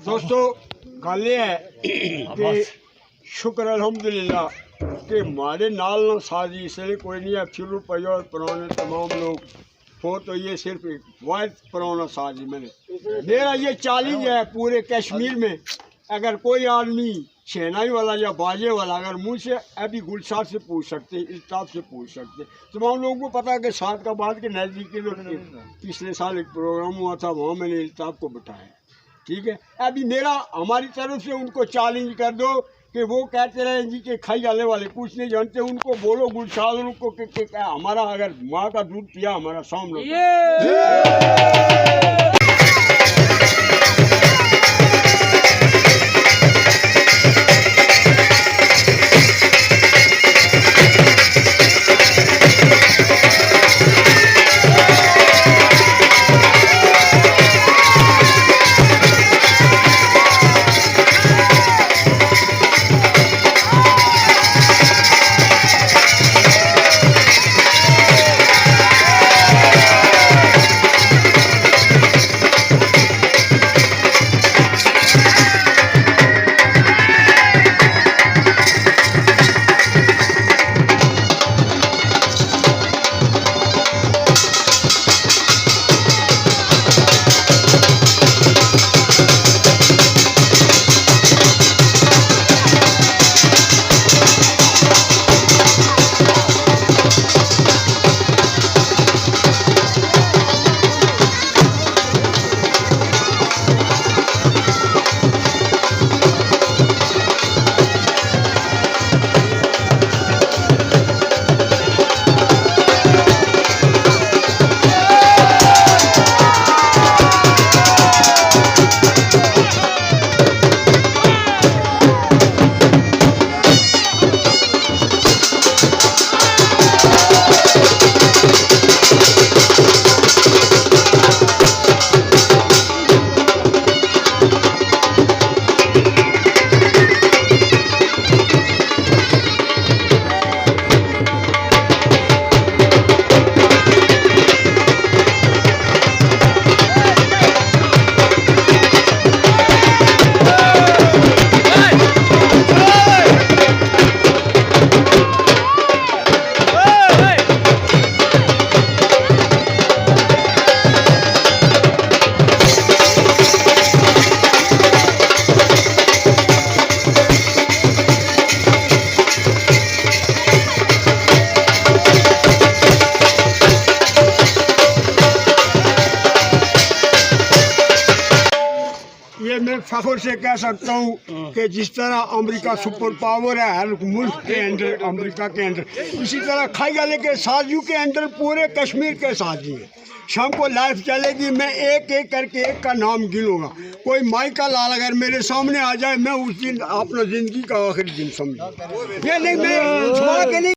दोस्तों गल ये है कि शुक्र अल्हम्दुलिल्लाह कि हमारे नाल ना साजी इसलिए कोई नहीं है। फिर पयो और पुराने तमाम लोग हो तो ये सिर्फ एक वाहिद पुराना साजी मेरा ये चैलेंज है पूरे कश्मीर में। अगर कोई आदमी शहनाई वाला या बाजे वाला अगर मुझसे अभी गुलशार से पूछ सकते, इल्ताफ से पूछ सकते। तमाम लोगों को पता है कि सात का बाद के नज़दीक पिछले साल एक प्रोग्राम हुआ था, वहाँ मैंने इल्ताफ को बिठाया। ठीक है, अभी मेरा हमारी तरफ से उनको चैलेंज कर दो कि वो कहते रहे जी के खाई जाने वाले कुछ नहीं जानते, उनको बोलो गुलशार उनको कि हमारा अगर माँ का दूध पिया हमारा सामने। ये मैं फख्र से कह सकता हूँ कि जिस तरह अमेरिका सुपर पावर है हर मुल्क के अंदर, अमेरिका के अंदर, इसी तरह खाई वाले के साजियों के अंदर पूरे कश्मीर के साजी हैं। शाम को लाइव चलेगी, मैं एक एक करके एक का नाम गिनूंगा। कोई माई का लाल अगर मेरे सामने आ जाए मैं उस दिन अपना ज़िंदगी का आखिरी दिन समझूँ। ये नहीं मैं छुपा के नहीं